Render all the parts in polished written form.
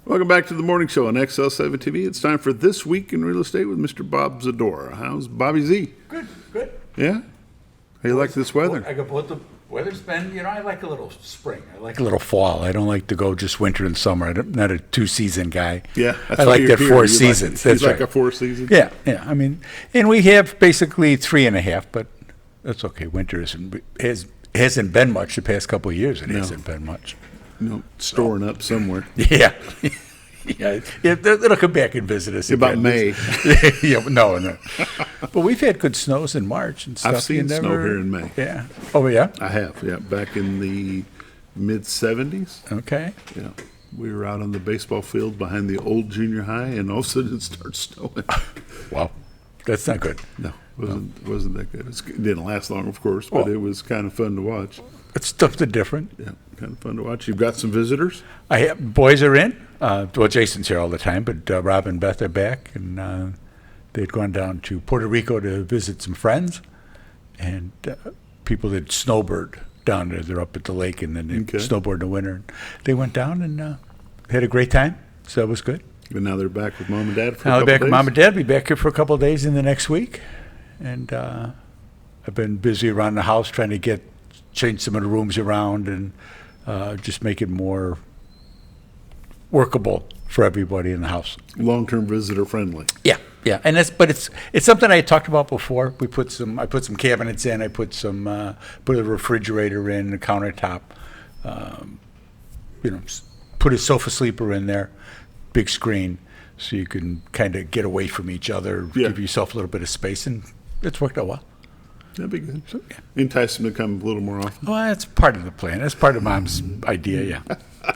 Welcome back to the morning show on XL7 TV. It's time for This Week in Real Estate with Mr. Bob Zadora. How's Bobby Z? Good, good. Yeah? How you like this weather? I got both the weather's been, I like a little spring. I like a little fall. I don't like to go just winter and summer. I'm not a two-season guy. Yeah. I like that four seasons. That's like right. a four seasons? Yeah, yeah. I mean, and we have basically 3.5, but that's okay. Winter hasn't been much the past couple of years. It hasn't been much. No, storing up somewhere. Yeah. Yeah, it'll come back and visit us. About May. Yeah, no. But we've had good snows in March and stuff. I've seen snow here in May. Yeah. Oh, yeah? I have, yeah. Back in the mid-'70s. Okay. Yeah. We were out on the baseball field behind the old junior high, and all of a sudden it starts snowing. Wow. That's not good. No, wasn't that good. It didn't last long, of course, but it was kind of fun to watch. It's something different. Yeah, kind of fun to watch. You've got some visitors? Boys are in. Well, Jason's here all the time, but Rob and Beth are back, and they'd gone down to Puerto Rico to visit some friends, and people that snowbird down there. They're up at the lake, and then they snowboard in the winter. They went down and had a great time, so that was good. And now they're back with mom and dad for now a couple they're back days? with mom and dad. Be back here for a couple of days in the next week, and I've been busy around the house trying to change some of the rooms around and just make it more workable for everybody in the house. Long-term visitor friendly. Yeah, and it's something I had talked about before. I put some cabinets in. I put a refrigerator in, a countertop. Put a sofa sleeper in there, big screen, so you can kind of get away from each other, give yourself a little bit of space, and it's worked out well. That'd be good. So, entice them to come a little more often. Well, that's part of the plan. That's part of Mom's idea. Yeah,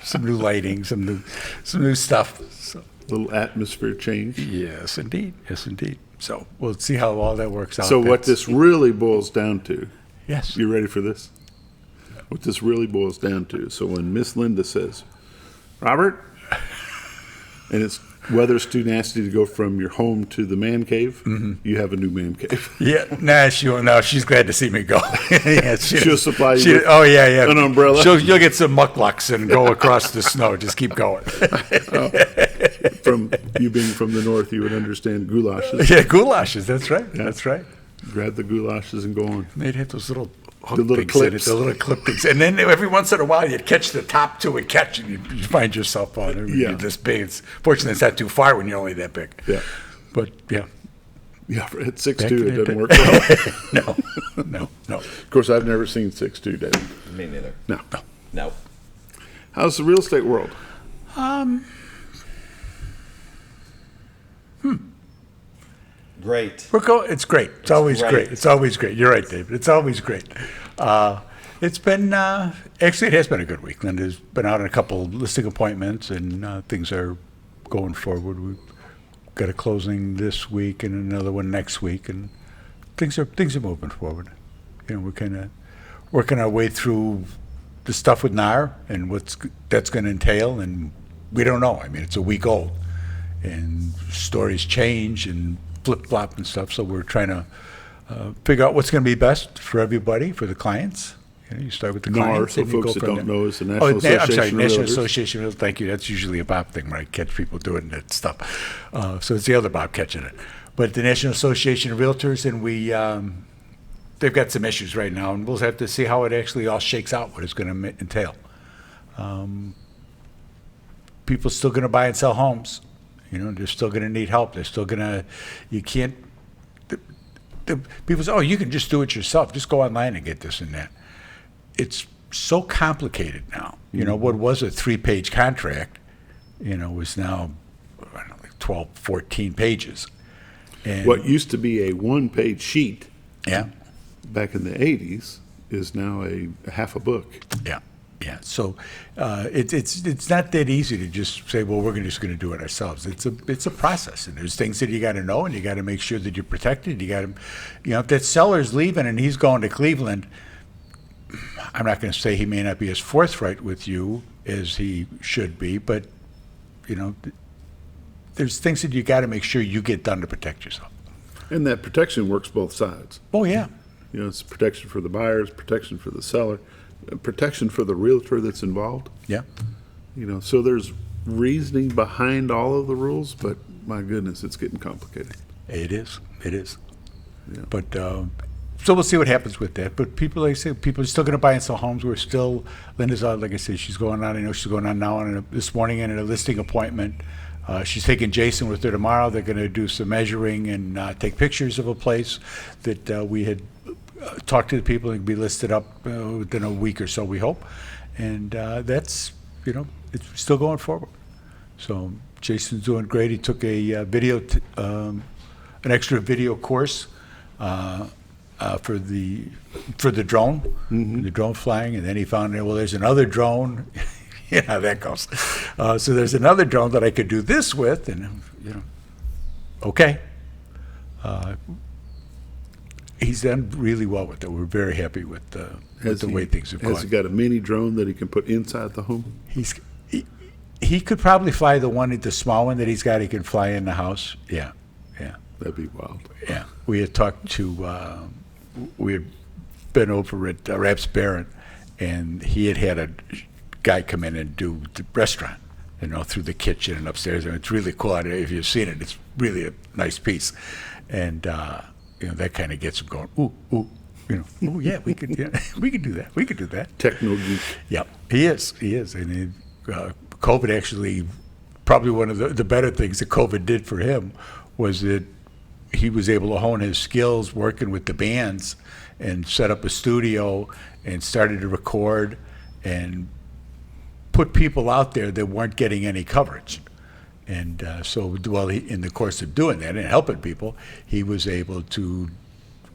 some new lighting, some new stuff. So. Little atmosphere change. Yes, indeed. So we'll see how all that works out. So what this really boils down to. Yes. You ready for this? What this really boils down to. So when Miss Linda says, Robert, and it's weather's too nasty to go from your home to the man cave, you have a new man cave. Yeah, she won't. No, she's glad to see me go. Yeah, she'll supply you with an umbrella. You'll get some mucklucks and go across the snow. Just keep going. From you being from the north, you would understand goulashes. Yeah, goulashes. That's right. Yeah. That's right. Grab the goulashes and go on. They'd hit those little clips. The little clip things. And then every once in a while, you'd catch the top to and and you find yourself on it. You're this big. Fortunately, it's not too far when you're only that big. Yeah. But, yeah. Yeah, at 6'2", it doesn't work well. No. Of course, I've never seen 6'2", David. Me neither. No. How's the real estate world? Great. It's great. It's always great. It's always great. You're right, David. It's always great. It's been, actually, it has been a good week. Linda's been out on a couple listing appointments, and things are going forward. We've got a closing this week and another one next week, and things are moving forward. We're kind of working our way through the stuff with NAR and what that's going to entail, and we don't know. I mean, it's a week old, and stories change and flip-flop and stuff, so we're trying to figure out what's going to be best for everybody, for the clients. You start with the clients. So folks that don't know is the National Association of National Realtors. Association of Realtors. Thank you. That's usually a Bob thing, right? Catch people doing that stuff. So it's the other Bob catching it. But the National Association of Realtors, and they've got some issues right now, and we'll have to see how it actually all shakes out, what it's going to entail. People still going to buy and sell homes. They're still going to need help. They're still going to, you can't, people say, you can just do it yourself. Just go online and get this and that. It's so complicated now. What was a 3-page contract, was now, like 12, 14 pages. And what used to be a 1-page sheet back in the 80s is now a half a book. Yeah. So it's not that easy to just say, well, we're just going to do it ourselves. It's a process, and there's things that you got to know, and you got to make sure that you're protected. You got to, if that seller's leaving and he's going to Cleveland, I'm not going to say he may not be as forthright with you as he should be, but there's things that you got to make sure you get done to protect yourself. And that protection works both sides. Oh yeah. It's protection for the buyers, protection for the seller, protection for the realtor that's involved. Yeah. So there's reasoning behind all of the rules, but my goodness, it's getting complicated. It is. It is. Yeah. But so we'll see what happens with that. But people, like I say, people are still going to buy and sell homes. We're still, Linda's out, like I said, she's going on. I know she's going on now this morning in a listing appointment. She's taking Jason with her tomorrow. They're going to do some measuring and take pictures of a place that we had talked to the people and be listed up within a week or so, we hope. And that's, it's still going forward. So Jason's doing great. He took a an extra video course for the drone, the drone flying, and then he found out, well, there's another drone. You know how that goes. So there's another drone that I could do this with, and okay. He's done really well with it. We're very happy with the way things have gone. Has he got a mini drone that he can put inside the home? He could probably fly the small one that he's got. He can fly in the house. Yeah. That'd be wild. Yeah. We had talked to. We had been over at Raps Barron, and he had a guy come in and do the restaurant, through the kitchen and upstairs, and it's really cool. I don't know if you've seen it. It's really a nice piece, and that kind of gets him going. Ooh, oh yeah, we could do that. We could do that. Techno geek. Yep, he is, and COVID actually, probably one of the better things that COVID did for him was that he was able to hone his skills working with the bands and set up a studio and started to record and put people out there that weren't getting any coverage. And so in the course of doing that and helping people, he was able to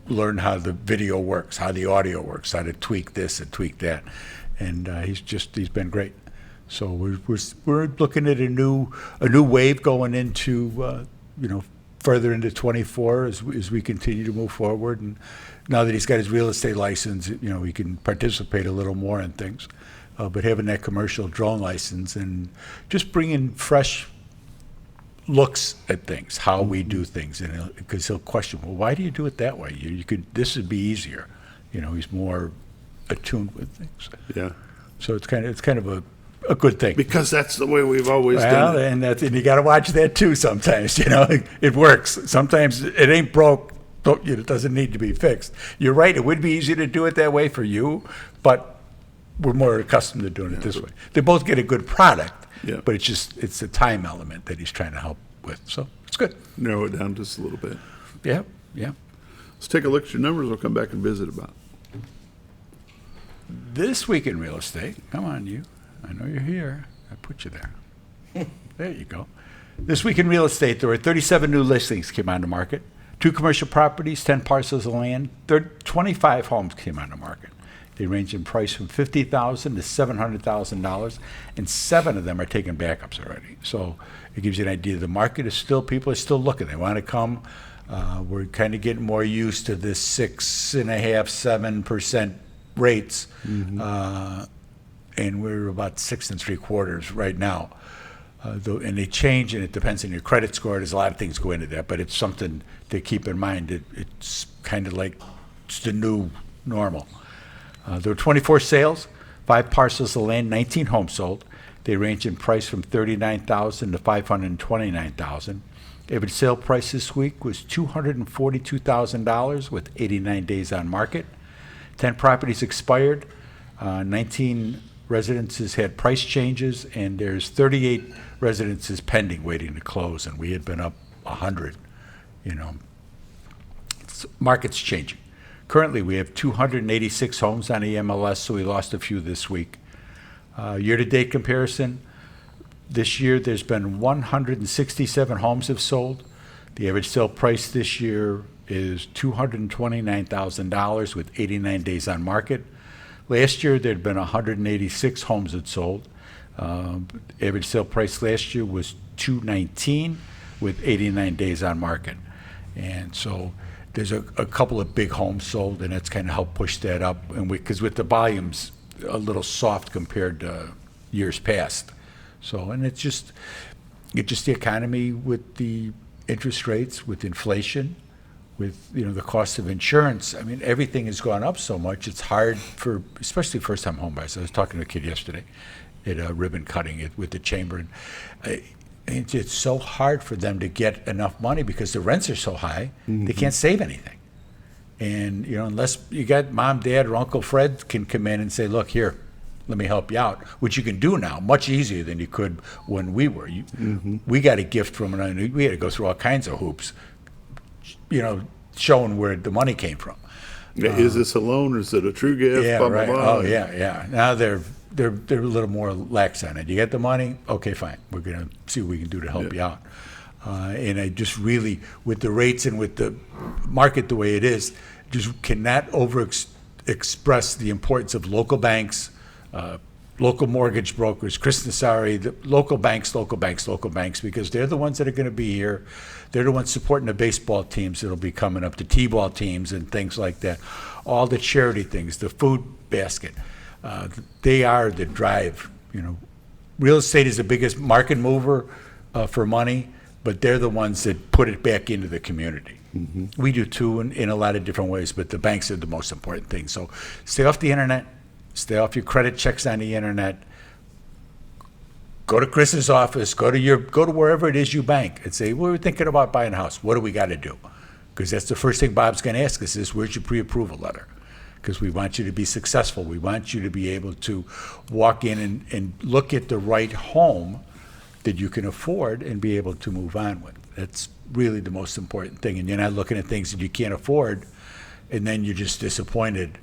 learn how the video works, how the audio works, how to tweak this and tweak that. And he's been great. So we're looking at a new wave going into further into 24 as we continue to move forward. And now that he's got his real estate license, he can participate a little more in things. But having that commercial drone license and just bringing fresh looks at things, how we do things, and because he'll question, well, why do you do it that way? This would be easier. He's more attuned with things. Yeah. So it's kind of a good thing. Because that's the way we've always done it. And you got to watch that too sometimes. It works. Sometimes it ain't broke. It doesn't need to be fixed. You're right. It would be easier to do it that way for you, but we're more accustomed to doing it this way. They both get a good product, but it's the time element that he's trying to help with. So it's good. Narrow it down just a little bit. Yeah. Let's take a look at your numbers. We'll come back and visit about it. This week in real estate, come on, you. I know you're here. I put you there. There you go. This week in real estate, there were 37 new listings came on the market, 2 commercial properties, 10 parcels of land, 25 homes came on the market. They range in price from $50,000 to $700,000, and 7 of them are taking backups already. So it gives you an idea. The market is still, people are still looking. They want to come. We're kind of getting more used to this 6.5%, 7% rates, and we're about 6 3/4 right now. And they change, and it depends on your credit score. There's a lot of things go into that, but it's something to keep in mind. It's kind of like it's the new normal. There were 24 sales, 5 parcels of land, 19 homes sold. They range in price from $39,000 to $529,000. Average sale price this week was $242,000 with 89 days on market. 10 properties expired. 19 residences had price changes, and there's 38 residences pending, waiting to close, and we had been up 100. Market's changing. Currently, we have 286 homes on the MLS, so we lost a few this week. Year-to-date comparison, this year there's been 167 homes have sold. The average sale price this year is $229,000 with 89 days on market. Last year, there'd been 186 homes that sold. Average sale price last year was $219 with 89 days on market. And so there's a couple of big homes sold, and that's kind of helped push that up. And because with the volumes a little soft compared to years past. So, and it's just the economy with the interest rates, with inflation, with the cost of insurance. I mean, everything has gone up so much. It's hard for especially first-time home buyers. I was talking to a kid yesterday, at ribbon cutting with the chamber. And it's so hard for them to get enough money because the rents are so high, they can't save anything. And, unless you got mom, dad, or Uncle Fred can come in and say, look, here, let me help you out, which you can do now much easier than you could when we were. We got a gift from we had to go through all kinds of hoops, showing where the money came from. Is this a loan or is it a true gift? Yeah, Blah, blah, right. blah. Oh, yeah. Now they're a little more lax on it. You get the money, okay, fine. We're going to see what we can do to help you out. And I just really, with the rates and with the market the way it is, just cannot express the importance of local banks, local mortgage brokers, Chris Nassari, the local banks, because they're the ones that are going to be here. They're the ones supporting the baseball teams that'll be coming up, the t-ball teams and things like that. All the charity things, the food basket. They are the drive. Real estate is the biggest market mover for money, but they're the ones that put it back into the community. We do too in a lot of different ways, but the banks are the most important thing. So stay off the internet, stay off your credit checks on the internet. Go to Chris's office, go to wherever it is you bank and say, we're thinking about buying a house. What do we got to do? Because that's the first thing Bob's going to ask us is, where's your pre-approval letter? Because we want you to be successful. We want you to be able to walk in and look at the right home that you can afford and be able to move on with. That's really the most important thing. And you're not looking at things that you can't afford, and then you're just disappointed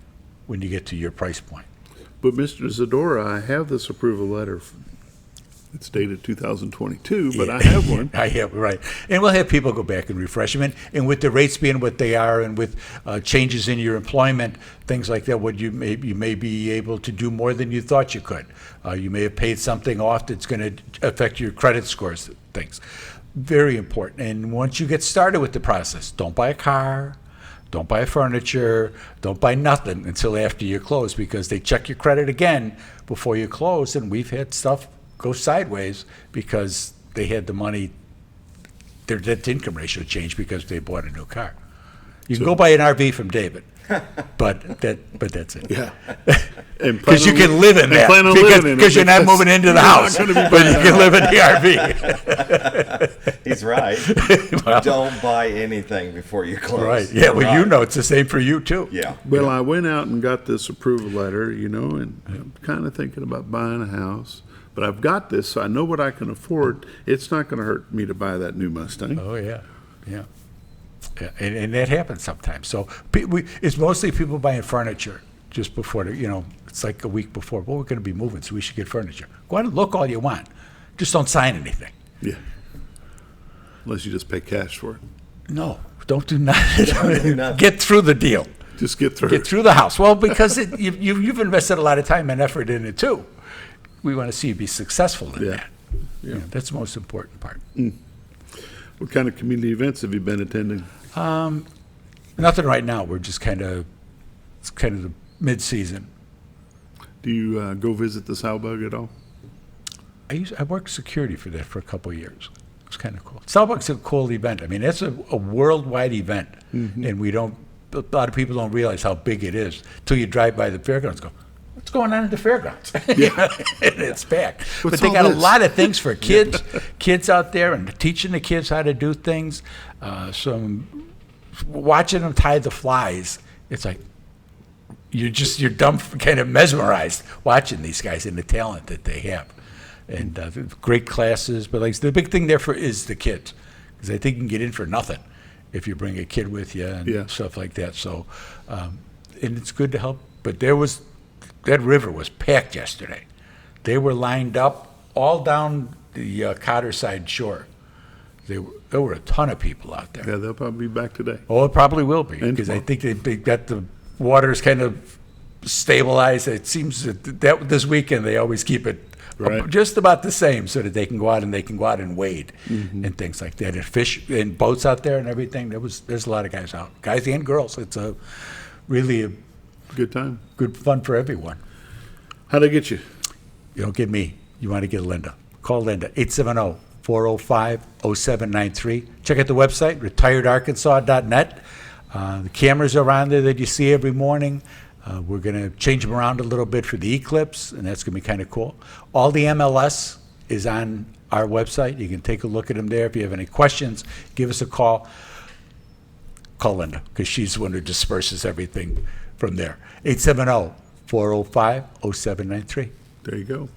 when you get to your price point. But Mr. Zadora, I have this approval letter. It's dated 2022, but I have one. I have, right. And we'll have people go back and refresh them. And with the rates being what they are and with changes in your employment, things like that, you may be able to do more than you thought you could. You may have paid something off that's going to affect your credit scores, things. Very important. And once you get started with the process, don't buy a car, don't buy furniture, don't buy nothing until after you close, because they check your credit again before you close. And we've had stuff go sideways because they had the money, their debt to income ratio changed because they bought a new car. You can go buy an RV from David, but that's it. Yeah. Because you can live in that. Because you're not moving into the house, but you can live in the RV. He's right. Don't buy anything before you close. Right. Yeah. Well, it's the same for you too. Yeah. Well, I went out and got this approval letter, and I'm kind of thinking about buying a house. But I've got this, so I know what I can afford. It's not going to hurt me to buy that new Mustang. Oh, yeah. And that happens sometimes. So it's mostly people buying furniture just before, it's like a week before. Well, we're going to be moving, so we should get furniture. Go out and look all you want. Just don't sign anything. Yeah. Unless you just pay cash for it. No, don't do nothing. Get through the deal. Just get through Get through the house. Well, because you've invested a lot of time and effort in it, too. We want to see you be successful in that. Yeah. That's the most important part. What kind of community events have you been attending? Nothing right now. We're just it's kind of the mid-season. Do you go visit the Sow-Bug at all? I worked security for that for a couple of years. It was kind of cool. Sow-Bug's a cool event. I mean, that's a worldwide event, and a lot of people don't realize how big it is till you drive by the fairgrounds and go, what's going on at the fairgrounds? Yeah. It's packed. What's but they got all a this? lot of things for kids out there, and teaching the kids how to do things. Watching them tie the flies, it's like you're dumb, kind of mesmerized watching these guys and the talent that they have. And great classes, but the big thing there is the kids, because I think you can get in for nothing if you bring a kid with you and stuff like that. So, and it's good to help. But that river was packed yesterday. They were lined up all down the Cotter side shore. There were a ton of people out there. Yeah, they'll probably be back today. Oh, it probably will be, And because I tomorrow. think they got the waters kind of stabilized. It seems that this weekend they always keep it Right. just about the same, so that they can go out and wade and things like that, and fish and boats out there and everything. There's a lot of guys out, guys and girls. It's really a Good time. good fun for everyone. How'd I get you? You don't get me. You want to get Linda. Call Linda, 870-405-0793. Check out the website, retiredarkansas.net. The cameras are on there that you see every morning. We're going to change them around a little bit for the Eclipse, and that's going to be kind of cool. All the MLS is on our website. You can take a look at them there. If you have any questions, give us a call. Call Linda, because she's the one who disperses everything from there. 870-405-0793. There you go.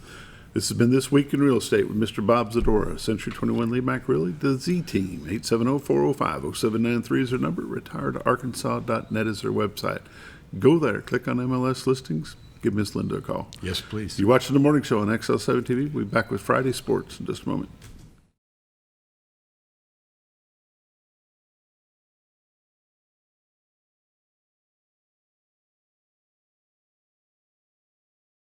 This has been This Week in Real Estate with Mr. Bob Zadora, Century 21 Leadback Realty, the Z Team. 870-405-0793 is their number. Retiredarkansas.net is their website. Go there, click on MLS listings, give Miss Linda a call. Yes, please. You're watching The Morning Show on XL7 TV. We'll be back with Friday Sports in just a moment.